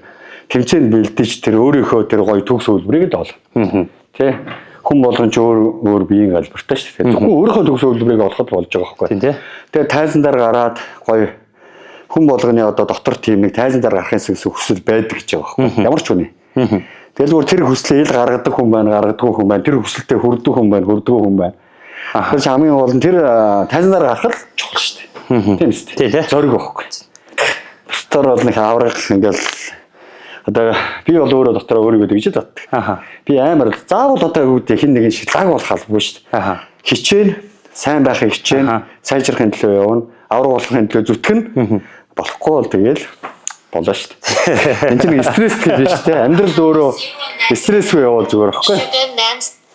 тэмцээнд бэлдэж тэр өөрийнхөө тэр гоё төгс хөлбөрийг л олно. Тэ хүн болгон ч өөр биеийн албартай шүү дээ. Зөвхөн өөрийнхөө төгс хөлбөрийг олоход болж байгаа байхгүй. Тэгээ тайлан дээр гараад гоё хүн болгоны одоо дотор тийм нэг тайлан дээр гарахын хүсэл байдаг гэж байгаа байхгүй. Ямар ч хүний. Тэгэл тэр хүслийг ил гаргадаг хүн байна, гаргадаггүй хүн байна. Тэр хүсэлтэд хүрдэг хүн байна, хүрдэггүй хүн байна. Тэр хамгийн гол нь тэр тайлан дээр гарах л чухал шүү дээ. Тийм шүү дээ. Зориг байхгүй. Бусдаар бол нэг аврах ингээл одоо би бол өөрөө дотроо өөрийгөө тэгж боддог. Би амар заавал одоо үүдээ хин нэгэн шиг лаг болох албагүй шүү дээ. Хичээн, сайн байхыг хичээн, сайжрахын төлөө явна, аврах болохын төлөө зүтгэн болохгүй бол тэгэл болоо шүү дээ. Энд чинь стресс гэж байна шүү дээ. Амьдрал өөрөө стрессгүй явал зүгээр байхгүй.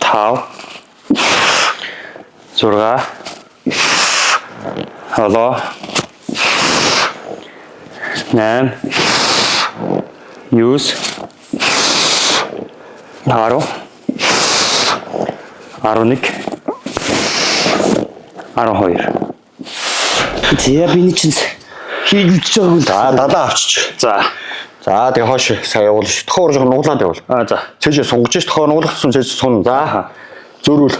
5 6 7 8 9 10 11 12. Тэгээ би нэг чинь хийж байгааг л дадаа авчиж. За. За тэгээ хоош сая явуул ш. Тохоор жоо нуглаад явуул. За. Цээжээ сунгаж ш. Тохоор нуглахсан цээж сун. За. Зөрүүл.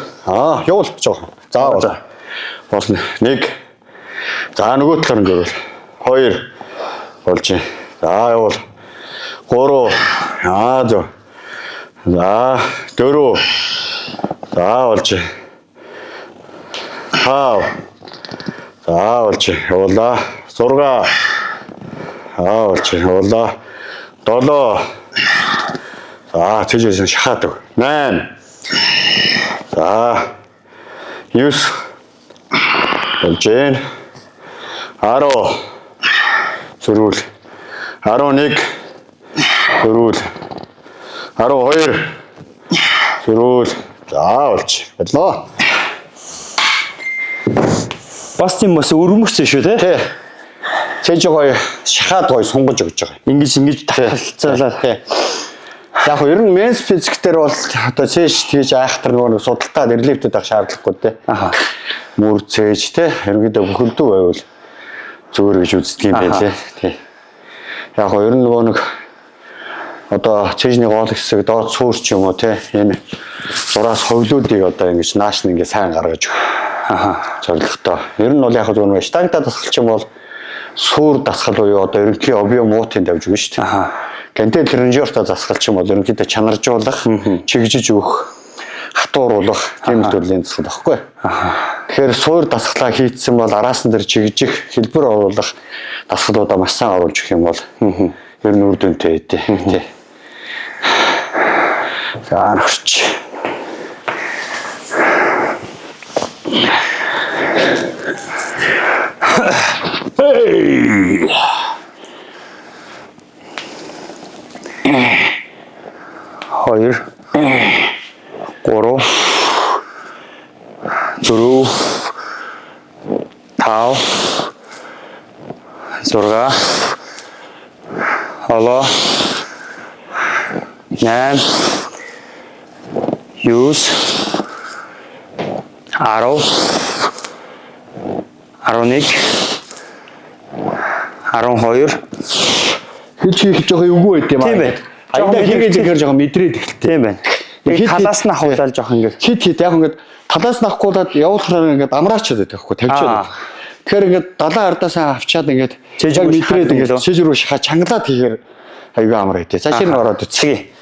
Явуул жоохон. За. Болно. 1. За нөгөө талаар зөрүүл. 2 болж байна. За явуул. 3. Зөө. За 4. За болж байна. 5. За болж байна. Явуулаа. 6. Болж байна. Явуулаа. 7. За цэжээс шахаад өг. 8. За 9. Болж байна. 10. Зөрүүл. 11. Зөрүүл. 12. Зөрүүл. За болж боллоо. Бас тийм бас өрөмөрсөн шүү те. Цээж гоё шахаад гоё сунгаж өгч байгаа. Ингэж татгалцаалаа. Яг нь ер нь менс физик дээр бол одоо цээж тэгж айхтар нөгөө судалтай релифтэд авах шаардлагагүй те. Мөр цээж те. Ерөнхийдөө бүхэлдүү байвал зүгээр гэж үздэг юм байлээ. Тий. Яг нь ер нь нөгөө нэг одоо цээжний гол хэсэг доод суур ч юм уу те. Энэ зураас ховлуудыг одоо ингэж нааш нь ингэ сайн гаргаж зорилготой. Ер нь бол яг зөвхөн штангта дасгалч юм бол суур дасгал буюу одоо ерөнхий объем муутын давж өгнө шүү дээ. Гантел ренжерта дасгалч юм бол ерөнхийдөө чанаржуулах, чигжиж өгөх, хатууруулах тийм төрлийн дасгал багхгүй. Тэгэхээр суур дасгалаа хийцсэн бол араас нь дээр чигжих, хэлбэр оруулах дасгалуудаа маш сайн оруулж өгөх юм бол ер нь үр дүнтэй дээ. За нөхч. хоёр, гурав, дөрөв, тав, зурга, холоо, 8, 9, 10, 11, 12. Хийж хийх жоохон эвгүй байт юм аа. Тийм байна. Аяда хийгээд ихээр жоохон мэдрээд их. Тийм байна. Яг талаас нь хавуулаад жоох ингээд Хит яг ингээд талаас нь авахгүй удаад явуулахаар ингээд амраачаад байдаг байхгүй тавьчаад. Тэгэхээр ингээд далайн ардаасаа авчаад ингээд яг мэдрээд ингээд шиж рүү шахаа чангалаад хийхээр аюу амар хэвтэй. Цаашаа нь ороод үцгий.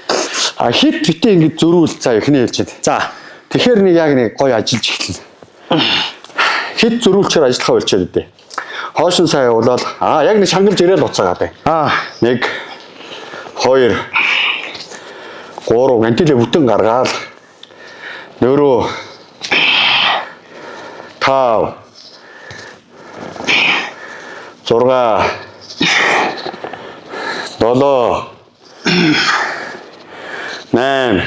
А хит битээ ингээд зөрүүл за эхний хэлж байна. за Тэгэхээр нэг яг нэг гоё ажиллаж эхэлнэ. Хит зөрүүлчээр ажиллахаа болчиход өгдөө. Хоошин сая явуулаад яг нэг шангалж ирээл уцаагаад бай. 1 2 3 гантилээ бүтэн гаргаад 4 5 6 7 8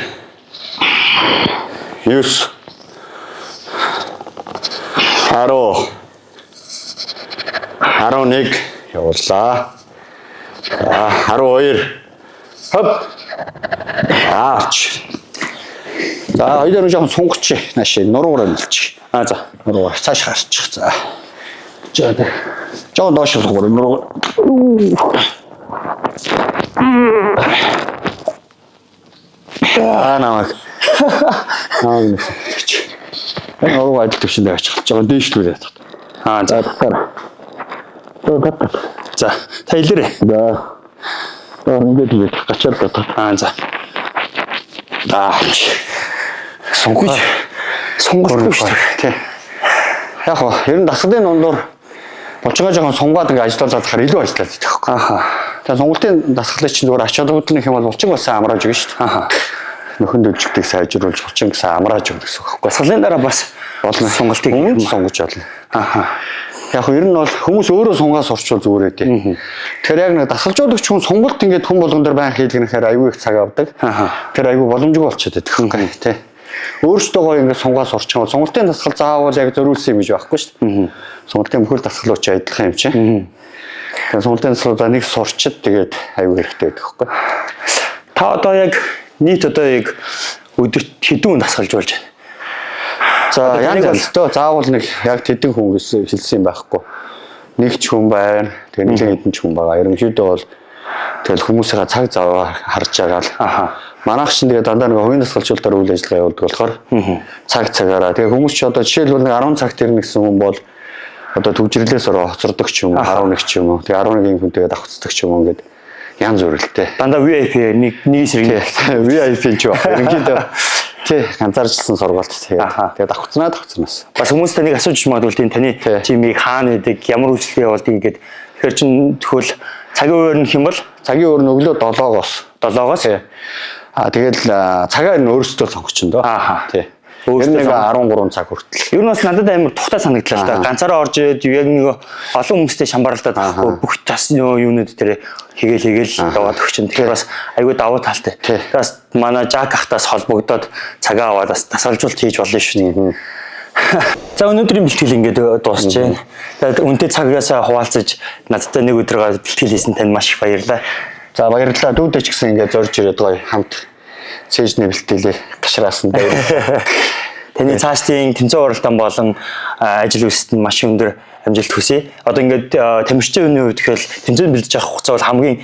9 10 11 явууллаа. 12 хоп аач. За хоёроо жоохон сунгачи нааш нуруугаар нэлчих. за Нуруугаар цааш гарчих. За. Жоохон доош сунгуур нуруугаар. Намайг. Нуруугаар ажил төвшөндөө очих. Жоохон дээшлүүлээ. за за та илэрээ. За. Ингээд гачаад за сунгахгүй шүү дээ. Тий. Яг хоо ер нь дасгалын дундуур булчингаа жоохон сунгаад ингээд ажиллуулаад хахаар илүү ажиллаад байдаг байхгүй. Тэгээ сонголтын дасгалыг чинь зүгээр ач холбогдол нөх юм бол булчин бас амрааж өгнө шүү дээ. Нөхөн дөлжөлтийг сайжруулж булчин гэсэн амрааж өгнө гэсэн үг байхгүй. дасгалын дараа бас Болно сонголтыг сонгож болно. Яг ер нь бол хүмүүс өөрөө сунгаас орчвол зүгээр ээ. Тэгэхээр яг нэг дасгалжуулагч хүн сонголт ингээд хүн болгон дээр байн хийлгэнэхээр аюу их цаг авдаг. Тэр аюу боломжгүй болчиход байдаг юм тий. Өөрөөсөө гоё ингээд сунгаас орчихвол сонголтын дасгал заавал яг зориулсан юм биш байхгүй шүү дээ. Сонголтын бүхэл дасгалууч адилхан юм чи. Тэгэхээр сонголтын дасгалаа нэг сурчид тэгээд аюу хэрэгтэй байдаг байхгүй. та одоо яг нийт одоо яг өдөрт хэдэн хүн дасгалжуулж байна? За янз бүртөө заавал нэг яг тэдэн хүн гэсэн хэлсэн юм байхгүй. Нэг ч хүн байна. Тэгээ нэгэн хэдэн ч хүн байгаа. Ерөнхийдөө бол тэгэл хүмүүсийн цаг зав харж байгаа л. Манайх чинь тэгээ дандаа нэг хувийн дасгалжуулалтаар үйл ажиллагаа явуулдаг болохоор цаг цагаараа. Тэгээ хүмүүс ч одоо жишээлбэл 10 цагт ирнэ гэсэн хүн бол одоо төвжирлээс ороо хоцордог ч юм уу 11 ч юм уу. Тэгээ 11 хүнтэйгээ давхцдаг ч юм уу ингээд янз бүрэлтэй. Дандаа VIP нэг эсрэг VIP ч байна. Ерөнхийдөө тий ганцаарчлсан сургалт тэгээд давхцнаас бас хүмүүстэй нэг асууж магадгүй тийм таны чимийг хаана идэг ямар үйлчлэл явуулдаг гэдэг тэгэхээр чин тэгвэл цагийн өөр нь хэм бол цагийн өөр нь өглөө 7-оос тэгэл цагаар нь өөрсдөө сонгочихно доо тий өөрсдөө 13 цаг хүртэл ер нь бас надад амар тухтай санагдлаа л да ганцаараа орж ирээд яг нэг олон хүмүүстэй шамбаралдаад авахгүй бүх тас юунууд дээр хийгээл даваад өгчин тэгэхээр бас айгүй давуу талтай бас манай жак ахтаас холбогдоод цагаа аваад бас дасгалжуулалт хийж болно шүү. За өнөөдрийн бэлтгэл ингээд дуусч байна. Тэгээд үнэтэй цагаас хуваалцаж надтай нэг өдрөөр бэлтгэл хийсэн танд маш их баярлалаа. За баярлалаа. Дүүдээ ч гэсэн ингээд зорж ирээд гоё хамт цээжний бэлтгэлээ гашраасан баярлалаа. Таны цаашдын тэмцээн уралдаан болон ажил үйлсэд маш өндөр амжилт хүсье. Одоо ингээд тамирчдын үед гэхэл тэмцээн бэлдэж авах хугацаа бол хамгийн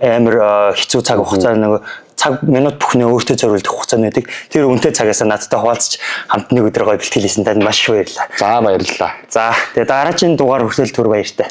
амар хэцүү цаг хугацаа нэг цаг минут бүхнээ өөртөө зориулдаг хугацаа нэдэг. Тэр үнэтэй цагаас надтай хуваалцаж хамт нэг өдөр гоё бэлтгэл хийсэн танд маш их баярлалаа. За баярлалаа. За тэгээ дараагийн дугаар хүртэл түр баяртай.